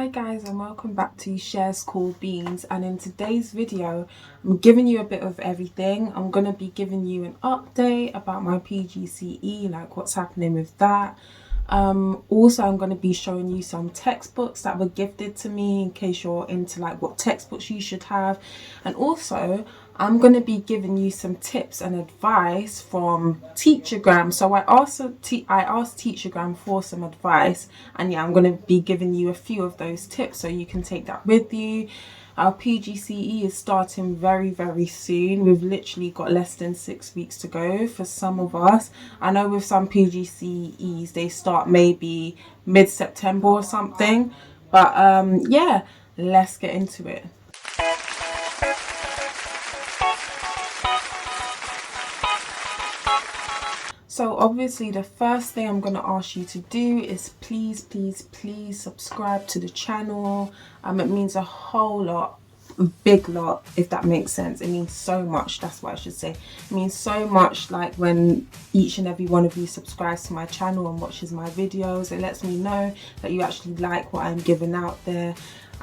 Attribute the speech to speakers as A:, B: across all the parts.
A: Hi guys, and welcome back to Shares Cool Beans. And in today's video I'm giving you a bit of everything. I'm going to be giving you an update about my PGCE, like what's happening with that. Also I'm going to be showing you some textbooks that were gifted to me in case you're into like what textbooks you should have. And also I'm going to be giving you some tips and advice from Teachergram. So I asked Teachergram for some advice, and yeah, I'm going to be giving you a few of those tips so you can take that with you. Our PGCE is starting very soon. We've literally got less than 6 weeks to go for some of us. I know with some PGCEs they start maybe mid-September or something, but yeah, let's get into it. So obviously the first thing I'm going to ask you to do is please subscribe to the channel. It means a whole lot, a big lot, if that makes sense. It means so much, that's what I should say. It means so much, like when each and every one of you subscribes to my channel and watches my videos. It lets me know that you actually like what I'm giving out there.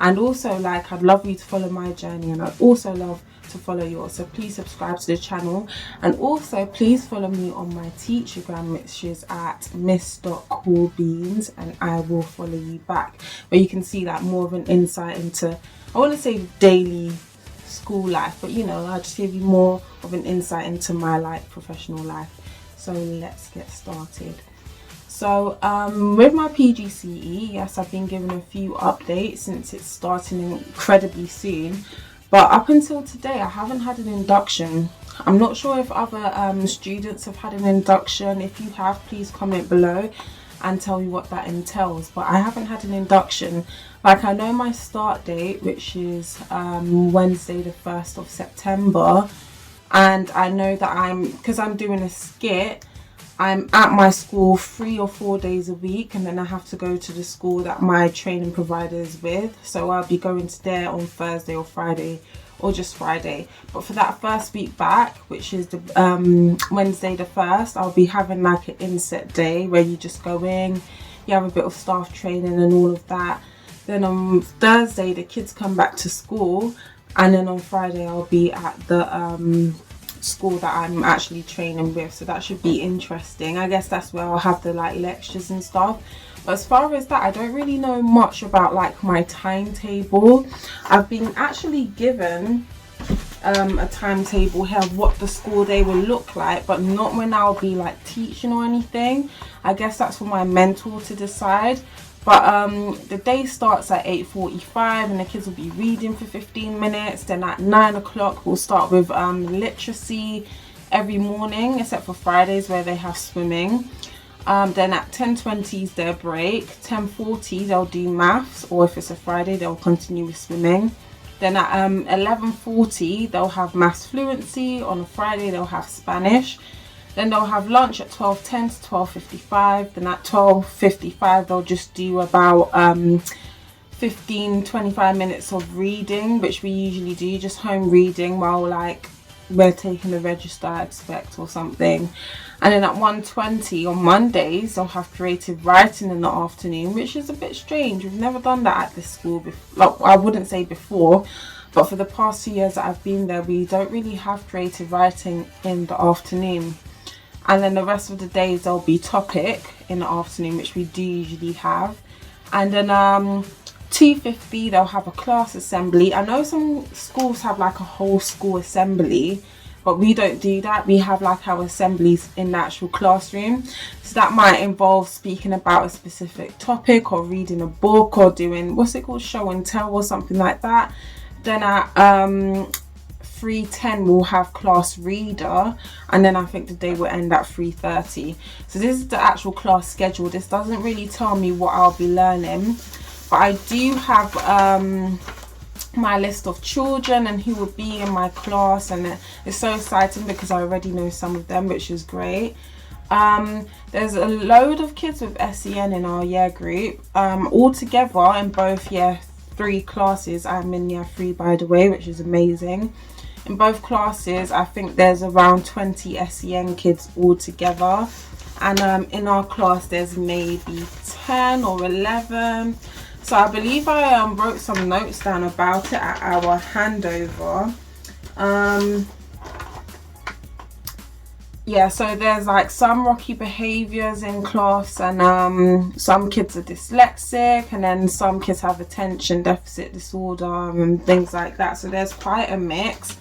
A: And also, like, I'd love you to follow my journey, and I'd also love to follow yours. So please subscribe to the channel, and also please follow me on my Teachergram, which is at miss.coolbeans, and I will follow you back, where you can see like more of an insight into, I want to say daily school life, but you know, I'll just give you more of an insight into my like professional life. So let's get started. So with my PGCE, yes, I've been given a few updates since it's starting incredibly soon, but up until today I haven't had an induction. I'm not sure if other students have had an induction. If you have, please comment below and tell me what that entails, but I haven't had an induction. Like, I know my start date, which is Wednesday the 1st of September, and I know that because I'm doing a SCITT, I'm at my school 3 or 4 days a week, and then I have to go to the school that my training provider is with. So I'll be going to there on Thursday or Friday, or just Friday. But for that first week back, which is the Wednesday the 1st, I'll be having like an inset day where you just go in, you have a bit of staff training and all of that. Then on Thursday the kids come back to school, and then on Friday I'll be at the school that I'm actually training with, so that should be interesting. I guess that's where I'll have the like lectures and stuff. But as far as that, I don't really know much about like my timetable. I've been actually given a timetable here of what the school day will look like, but not when I'll be like teaching or anything. I guess that's for my mentor to decide. But the day starts at 8:45, and the kids will be reading for 15 minutes. Then at 9 o'clock we'll start with literacy every morning, except for Fridays where they have swimming. Then at 10:20 is their break. 10:40 they'll do maths, or if it's a Friday they'll continue with swimming. Then at 11:40 they'll have maths fluency. On a Friday they'll have Spanish. Then they'll have lunch at 12:10 to 12:55. Then at 12:55 they'll just do about 15-25 minutes of reading, which we usually do, just home reading while like we're taking the register, I expect, or something. And then at 1:20 on Mondays they'll have creative writing in the afternoon, which is a bit strange. We've never done that at this school before. Like, I wouldn't say before, but for the past 2 years that I've been there, we don't really have creative writing in the afternoon. And then the rest of the days there'll be topic in the afternoon, which we do usually have. And then 2:50 they'll have a class assembly. I know some schools have like a whole school assembly, but we don't do that. We have like our assemblies in the actual classroom. So that might involve speaking about a specific topic, or reading a book, or doing, what's it called, show and tell or something like that. Then at 3:10 we'll have class reader, and then I think the day will end at 3:30. So this is the actual class schedule. This doesn't really tell me what I'll be learning, but I do have my list of children and who will be in my class, and it's so exciting because I already know some of them, which is great. There's a load of kids with SEN in our year group. All together in both year 3 classes, I'm in year 3 by the way, which is amazing. In both classes I think there's around 20 SEN kids all together, and in our class there's maybe 10 or 11. So I believe I wrote some notes down about it at our handover. Yeah, so there's like some rocky behaviors in class, and some kids are dyslexic, and then some kids have attention deficit disorder and things like that. So there's quite a mix,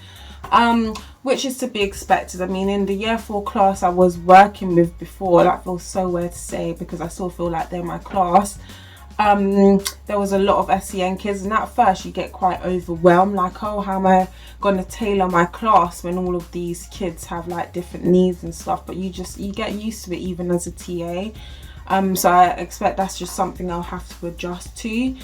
A: which is to be expected. I mean, in the year 4 class I was working with before, that feels so weird to say because I still feel like they're my class. There was a lot of SEN kids, and at first you get quite overwhelmed, like, oh, how am I going to tailor my class when all of these kids have like different needs and stuff, but you get used to it even as a TA. So I expect that's just something I'll have to adjust to.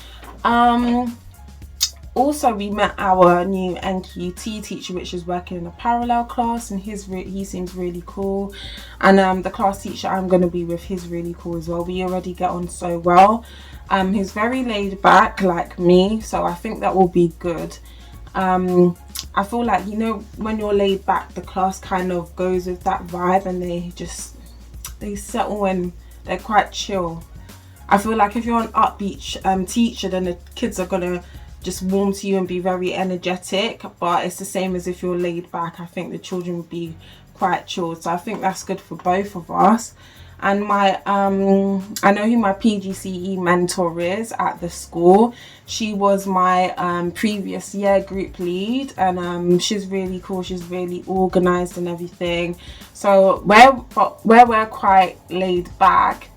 A: Also, we met our new NQT teacher, which is working in a parallel class, and he seems really cool. And the class teacher I'm going to be with, he's really cool as well. We already get on so well. He's very laid back like me, so I think that will be good. I feel like, you know, when you're laid back, the class kind of goes with that vibe, and they settle and they're quite chill. I feel like if you're an upbeat teacher, then the kids are gonna just warm to you and be very energetic, but it's the same as if you're laid back. I think the children would be quite chilled, so I think that's good for both of us. And my I know who my Pgce mentor is at the school. She was my previous year group lead, and she's really cool. She's really organized and everything. So where we're quite laid back,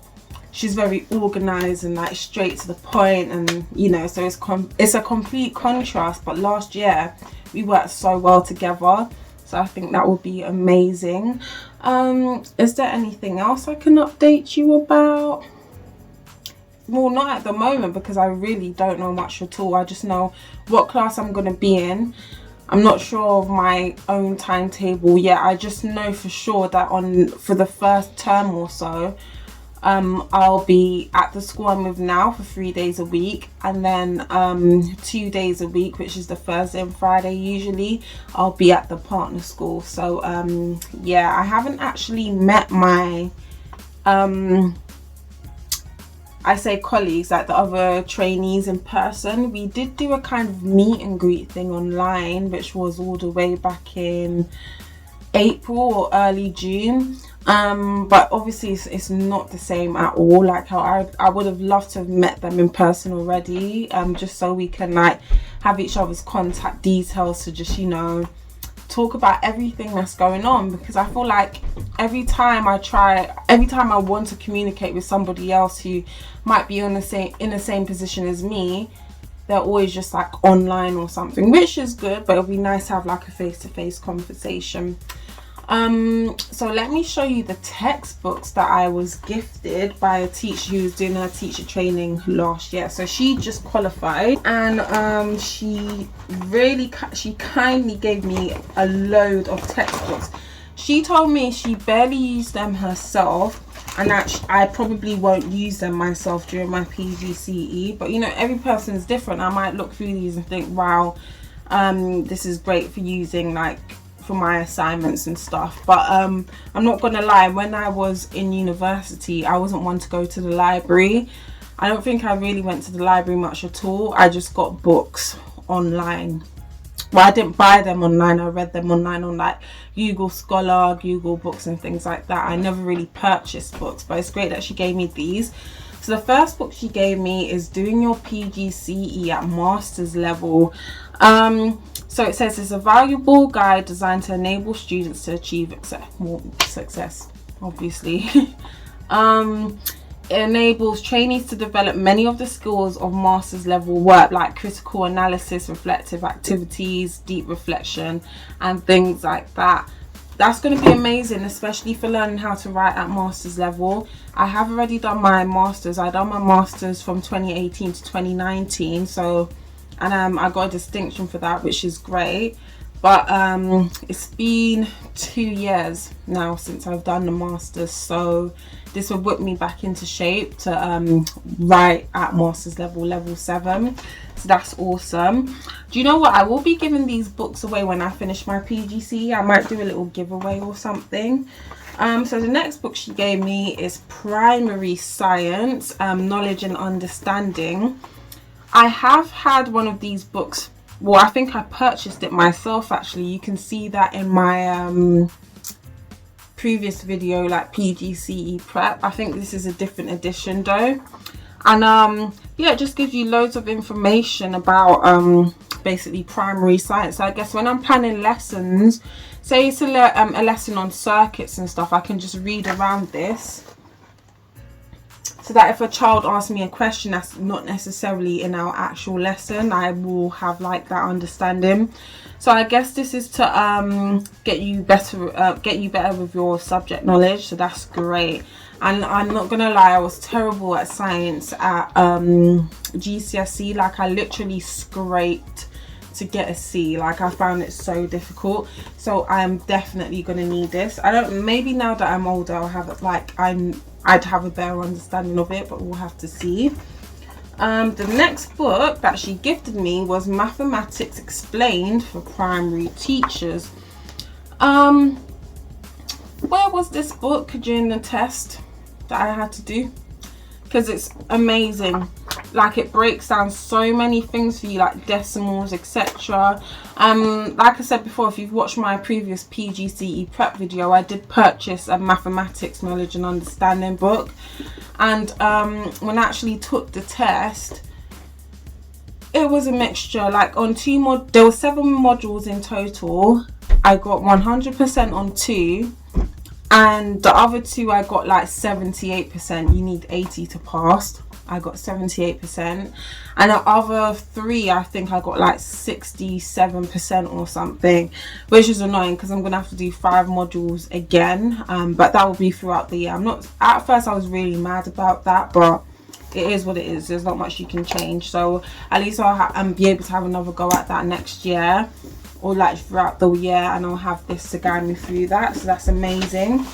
A: she's very organized and like straight to the point, and you know, so it's a complete contrast. But last year we worked so well together, so I think that would be amazing. Is there anything else I can update you about? Well, not at the moment, because I really don't know much at all. I just know what class I'm going to be in. I'm not sure of my own timetable yet. I just know for sure that for the first term or so, I'll be at the school I'm with now for 3 days a week, and then 2 days a week, which is the Thursday and Friday usually, I'll be at the partner school. So yeah, I haven't actually met my I say colleagues, like the other trainees, in person. We did do a kind of meet and greet thing online, which was all the way back in April or early June. But obviously it's not the same at all. Like how I would have loved to have met them in person already, just so we can like have each other's contact details to just, you know, talk about everything that's going on. Because I feel like every time I want to communicate with somebody else who might be in the same position as me, they're always just like online or something, which is good, but it'll be nice to have like a face-to-face conversation. So let me show you the textbooks that I was gifted by a teacher who was doing her teacher training last year. So she just qualified, and she kindly gave me a load of textbooks. She told me she barely used them herself, and that I probably won't use them myself during my Pgce, but you know, every person is different. I might look through these and think, wow, this is great for using like for my assignments and stuff. But I'm not gonna lie, when I was in university, I wasn't one to go to the library. I don't think I really went to the library much at all. I just got books online. Well, I didn't buy them online, I read them online on like Google Scholar, Google Books and things like that. I never really purchased books, but it's great that she gave me these. So the first book she gave me is Doing Your Pgce at Master's Level. So it says it's a valuable guide designed to enable students to achieve more success, obviously. It enables trainees to develop many of the skills of master's level work, like critical analysis, reflective activities, deep reflection, and things like that. That's going to be amazing, especially for learning how to write at master's level. I have already done my master's. I done my master's from 2018 to 2019, so, and I got a distinction for that, which is great. But it's been 2 years now since I've done the master's, so this will whip me back into shape to write at master's level, level 7. So that's awesome. Do you know what? I will be giving these books away when I finish my Pgce. I might do a little giveaway or something. So the next book she gave me is Primary Science, Knowledge and Understanding. I have had one of these books. Well, I think I purchased it myself actually. You can see that in my previous video, like Pgce Prep. I think this is a different edition though. And yeah, it just gives you loads of information about basically primary science. So I guess when I'm planning lessons, say it's a lesson on circuits and stuff, I can just read around this, so that if a child asks me a question that's not necessarily in our actual lesson, I will have like that understanding. So I guess this is to get you better with your subject knowledge. So that's great. And I'm not gonna lie, I was terrible at science at GCSE. Like I literally scraped to get a C. Like I found it so difficult. So I'm definitely gonna need this. Maybe now that I'm older, I'll have like I'd have a better understanding of it, but we'll have to see. The next book that she gifted me was Mathematics Explained for Primary Teachers. Where was this book during the test that I had to do? Because it's amazing. Like it breaks down so many things for you, like decimals, etc. Like I said before, if you've watched my previous Pgce Prep video, I did purchase a mathematics knowledge and understanding book. And when I actually took the test, it was a mixture. Like on there were 7 modules in total. I got 100% on 2. And the other 2 I got like 78%. You need 80 to pass. I got 78%. And the other 3 I think I got like 67% or something, which is annoying because I'm gonna have to do 5 modules again. But that will be throughout the year. At first I was really mad about that, but it is what it is. There's not much you can change. So at least I'll be able to have another go at that next year, or like throughout the year, and I'll have this to guide me through that. So that's amazing.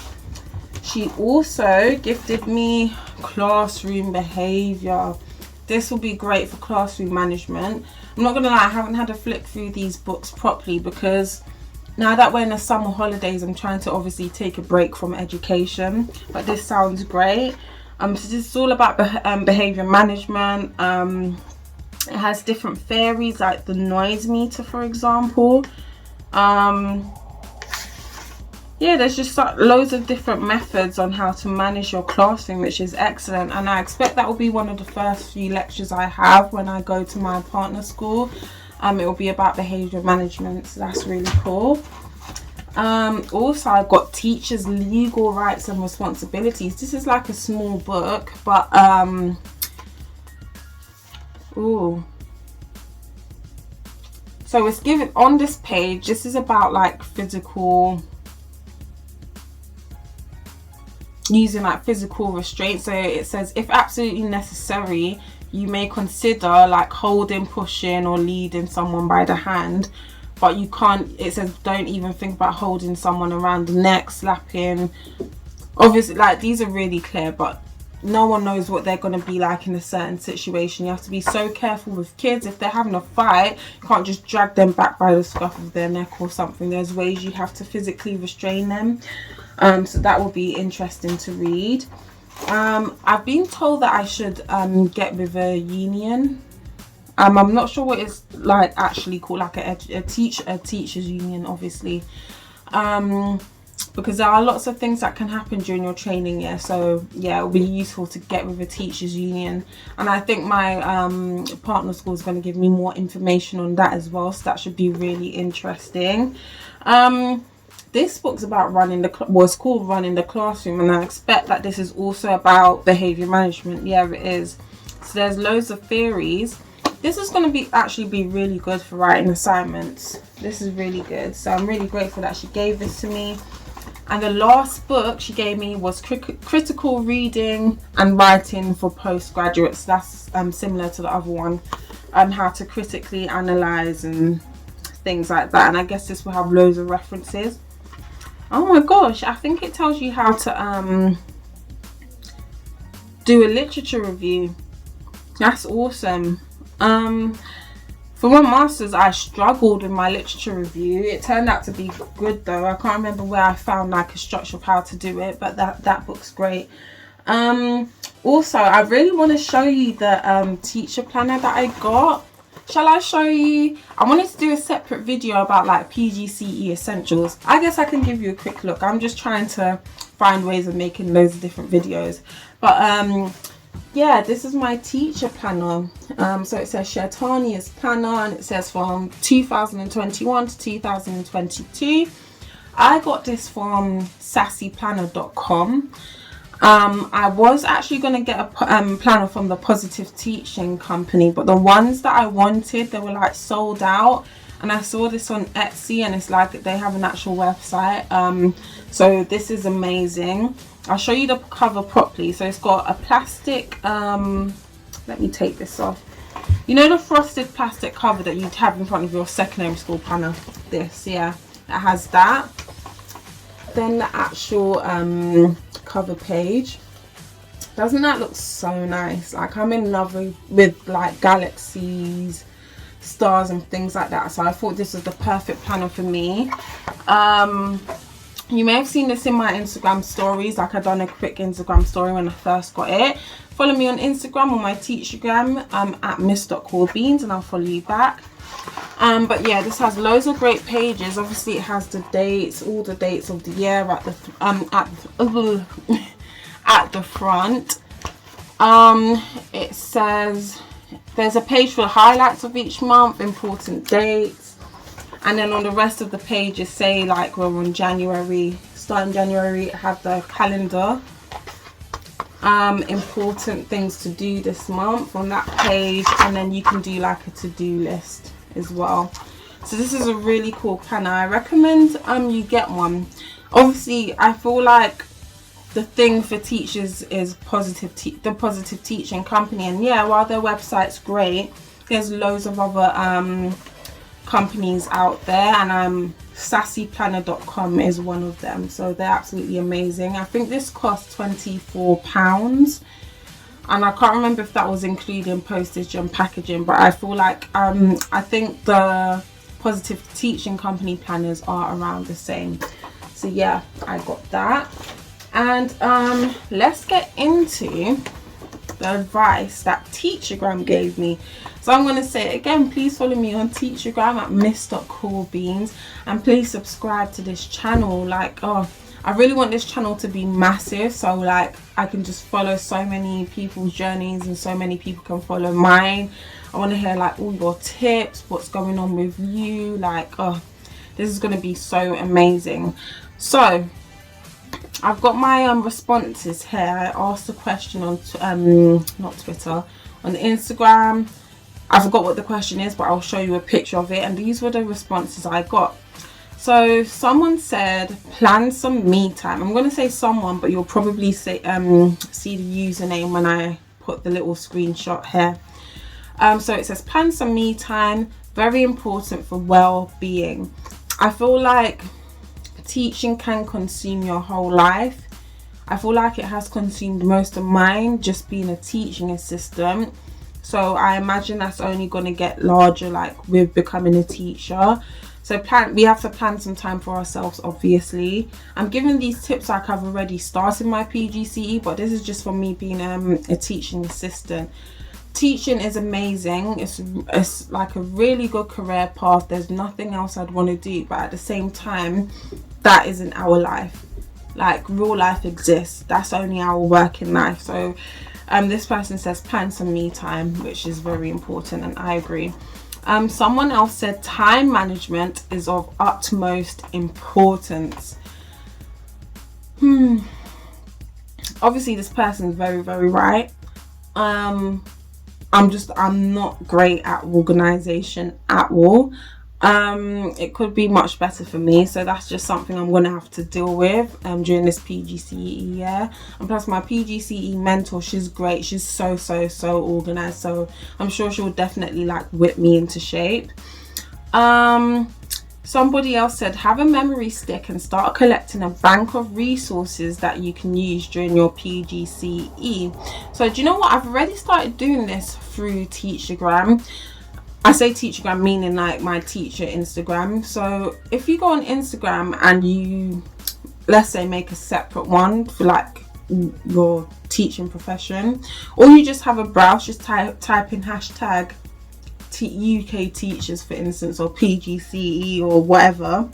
A: She also gifted me Classroom Behaviour. This will be great for classroom management. I'm not gonna lie, I haven't had a flick through these books properly because now that we're in the summer holidays, I'm trying to obviously take a break from education. But this sounds great. So this is all about behaviour management. It has different theories, like the noise meter, for example. Yeah, there's just loads of different methods on how to manage your classroom, which is excellent. And I expect that will be one of the first few lectures I have when I go to my partner school. It will be about behaviour management, so that's really cool. Also, I've got Teachers' Legal Rights and Responsibilities. This is like a small book, but so it's given on this page. This is about like using like physical restraint. So it says, if absolutely necessary, you may consider like holding, pushing, or leading someone by the hand, but you can't. It says don't even think about holding someone around the neck, slapping. Obviously, like these are really clear, but no one knows what they're going to be like in a certain situation. You have to be so careful with kids. If they're having a fight, you can't just drag them back by the scruff of their neck or something. There's ways you have to physically restrain them. So that will be interesting to read. I've been told that I should get with a union. I'm not sure what it's like actually called, like a teachers union, obviously. Because there are lots of things that can happen during your training year. So yeah, it will be useful to get with a teachers union. And I think my partner school is going to give me more information on that as well. So that should be really interesting. This book's about it's called Running the Classroom, and I expect that this is also about behaviour management. Yeah, it is. So there's loads of theories. This is going to actually be really good for writing assignments. This is really good. So I'm really grateful that she gave this to me. And the last book she gave me was Critical Reading and Writing for Postgraduates. That's similar to the other one, how to critically analyse and things like that. And I guess this will have loads of references. Oh my gosh, I think it tells you how to do a literature review. That's awesome. For my masters, I struggled with my literature review. It turned out to be good though. I can't remember where I found like a structure of how to do it, but that book's great. Also, I really want to show you the teacher planner that I got. Shall I show you? I wanted to do a separate video about like Pgce Essentials. I guess I can give you a quick look. I'm just trying to find ways of making loads of different videos. But yeah, this is my teacher planner. So it says Shaitania's planner, and it says from 2021 to 2022. I got this from sassyplanner.com. I was actually going to get a planner from the Positive Teaching Company, but the ones that I wanted, they were like sold out. And I saw this on Etsy, and it's like they have an actual website. So this is amazing. I'll show you the cover properly. So it's got a plastic, let me take this off. You know the frosted plastic cover that you'd have in front of your secondary school planner? This, yeah, it has that. Then the actual cover page. Doesn't that look so nice? Like, I'm in love with like galaxies, stars and things like that. So I thought this was the perfect planner for me. You may have seen this in my Instagram stories. Like, I done a quick Instagram story when I first got it. Follow me on Instagram or my Teachergram at miss.callbeans, and I'll follow you back. But yeah, this has loads of great pages. Obviously it has the dates, all the dates of the year at the front. It says there's a page for the highlights of each month, important dates, and then on the rest of the pages, say like we're on January, starting January, have the calendar, important things to do this month on that page, and then you can do like a to-do list as well. So this is a really cool planner. I recommend you get one. Obviously I feel like the thing for teachers is the Positive Teaching Company, and yeah, while their website's great, there's loads of other companies out there, and sassyplanner.com is one of them. So they're absolutely amazing. I think this costs £24, and I can't remember if that was including postage and packaging, but I feel like I think the Positive Teaching Company planners are around the same. So yeah, I got that. And let's get into the advice that Teachergram gave me. So I'm going to say it again, please follow me on Teachergram at miss.callbeans, and please subscribe to this channel. Like, oh, I really want this channel to be massive, so like I can just follow so many people's journeys and so many people can follow mine. I want to hear like all your tips, what's going on with you. Like, oh, this is going to be so amazing. So I've got my responses here. I asked a question on not Twitter, on Instagram. I forgot what the question is, but I'll show you a picture of it, and these were the responses I got. So someone said plan some me time. I'm going to say someone, but you'll probably say see the username when I put the little screenshot here. So it says plan some me time, very important for well-being. I feel like teaching can consume your whole life. I feel like it has consumed most of mine, just being a teaching assistant. So I imagine that's only going to get larger like with becoming a teacher. So we have to plan some time for ourselves, obviously. I'm giving these tips like I've already started my Pgce, but this is just for me being a teaching assistant. Teaching is amazing. It's like a really good career path. There's nothing else I'd want to do, but at the same time, that isn't our life. Like, real life exists. That's only our working life. So this person says plan some me time, which is very important, and I agree. Someone else said time management is of utmost importance. Obviously this person is very, very right. I'm not great at organization at all. It could be much better for me, so that's just something I'm gonna have to deal with during this Pgce year. And plus my Pgce mentor, she's great. She's so organized, so I'm sure she'll definitely like whip me into shape. Somebody else said have a memory stick and start collecting a bank of resources that you can use during your Pgce. So do you know what, I've already started doing this through Teachergram. I say Teachergram meaning like my teacher Instagram. So if you go on Instagram and you, let's say, make a separate one for like your teaching profession, or you just have a browse, just type in hashtag UK teachers, for instance, or Pgce or whatever.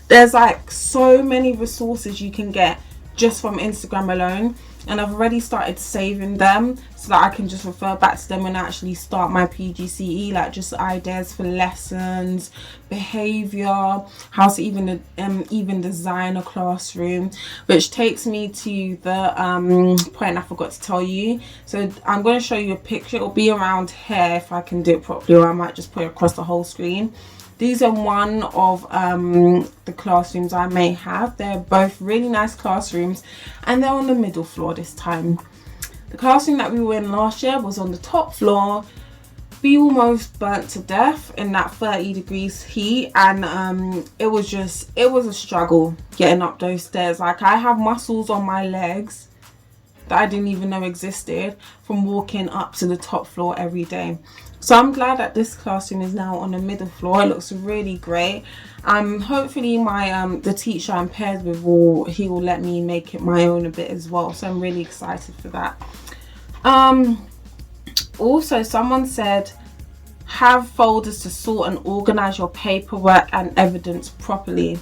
A: There's like so many resources you can get just from Instagram alone, and I've already started saving them so that I can just refer back to them and actually start my Pgce, like just ideas for lessons, behavior, how to even design a classroom, which takes me to the point I forgot to tell you. So I'm going to show you a picture. It'll be around here if I can do it properly, or I might just put it across the whole screen. These are one of the classrooms I may have. They're both really nice classrooms, and they're on the middle floor this time. The classroom that we were in last year was on the top floor. We almost burnt to death in that 30 degrees heat, and it was a struggle getting up those stairs. Like, I have muscles on my legs that I didn't even know existed from walking up to the top floor every day. So I'm glad that this classroom is now on the middle floor. It looks really great. Hopefully the teacher I'm paired with will let me make it my own a bit as well. So I'm really excited for that. Also, someone said have folders to sort and organize your paperwork and evidence properly.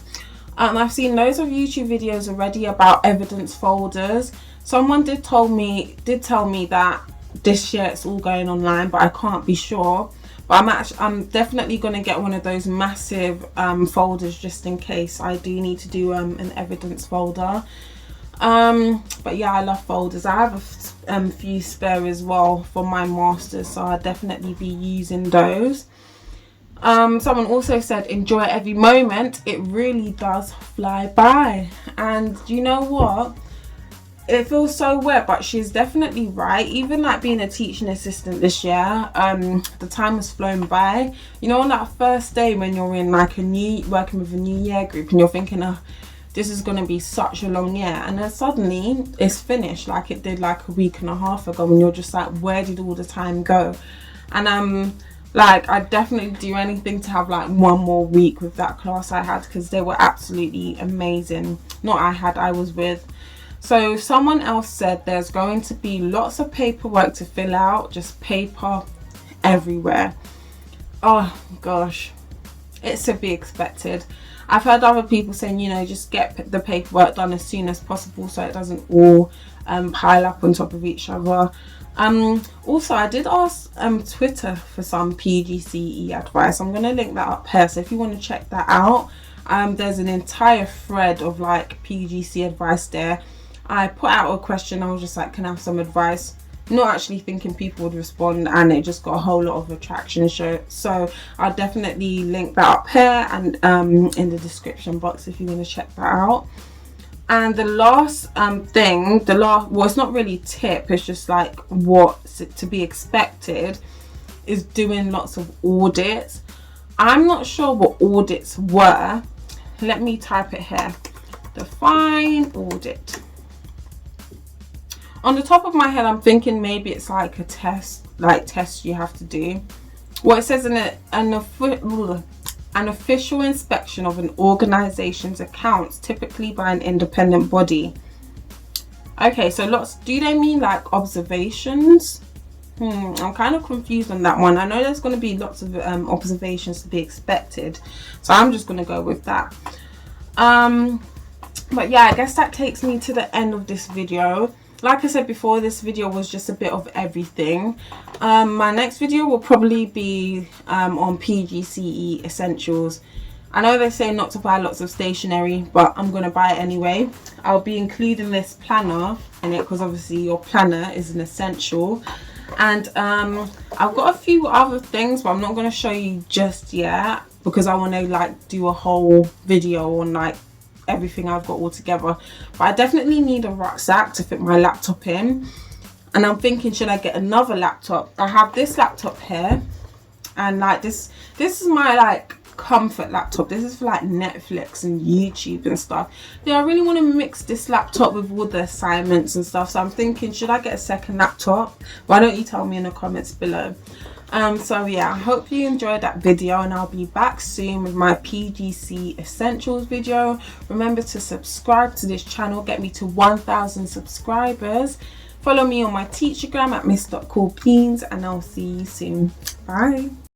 A: I've seen loads of YouTube videos already about evidence folders. Someone did tell me that this year it's all going online, but I can't be sure. But I'm definitely going to get one of those massive folders just in case I do need to do an evidence folder. But yeah, I love folders. I have a few spare as well for my masters, so I'll definitely be using those. Someone also said enjoy every moment. It really does fly by, and you know what, it feels so weird, but she's definitely right. Even like being a teaching assistant this year, the time has flown by. You know, on that first day when you're in like working with a new year group and you're thinking, oh, this is going to be such a long year, and then suddenly it's finished like it did like a week and a half ago, and you're just like, where did all the time go? And like, I'd definitely do anything to have like one more week with that class I had, because they were absolutely amazing. I was with. So someone else said there's going to be lots of paperwork to fill out, just paper everywhere. Oh gosh, it's to be expected. I've heard other people saying, you know, just get the paperwork done as soon as possible so it doesn't all pile up on top of each other. Also, I did ask Twitter for some Pgce advice. I'm going to link that up here, so if you want to check that out, there's an entire thread of like Pgce advice there. I put out a question. I was just like, can I have some advice? Not actually thinking people would respond, and it just got a whole lot of attraction. So I'll definitely link that up here and in the description box if you want to check that out. And the last thing, well, it's not really tip, it's just like what's to be expected, is doing lots of audits. I'm not sure what audits were. Let me type it here. Define audit. On the top of my head, I'm thinking maybe it's like a test you have to do. Well, it says an official inspection of an organization's accounts, typically by an independent body. Okay, so do they mean like observations? I'm kind of confused on that one. I know there's going to be lots of observations to be expected, so I'm just going to go with that. But yeah, I guess that takes me to the end of this video. Like I said before, this video was just a bit of everything. My next video will probably be on Pgce Essentials. I know they say not to buy lots of stationery, but I'm going to buy it anyway. I'll be including this planner in it because obviously your planner is an essential. And I've got a few other things, but I'm not going to show you just yet because I want to like do a whole video on like everything I've got all together. But I definitely need a rucksack to fit my laptop in, and I'm thinking, should I get another laptop? I have this laptop here, and like this is my like comfort laptop. This is for like Netflix and YouTube and stuff. Yeah, I really want to mix this laptop with all the assignments and stuff, so I'm thinking, should I get a second laptop? Why don't you tell me in the comments below? So yeah, I hope you enjoyed that video, and I'll be back soon with my Pgce Essentials video. Remember to subscribe to this channel, get me to 1,000 subscribers. Follow me on my Teachergram at miss.coolbeans, and I'll see you soon. Bye.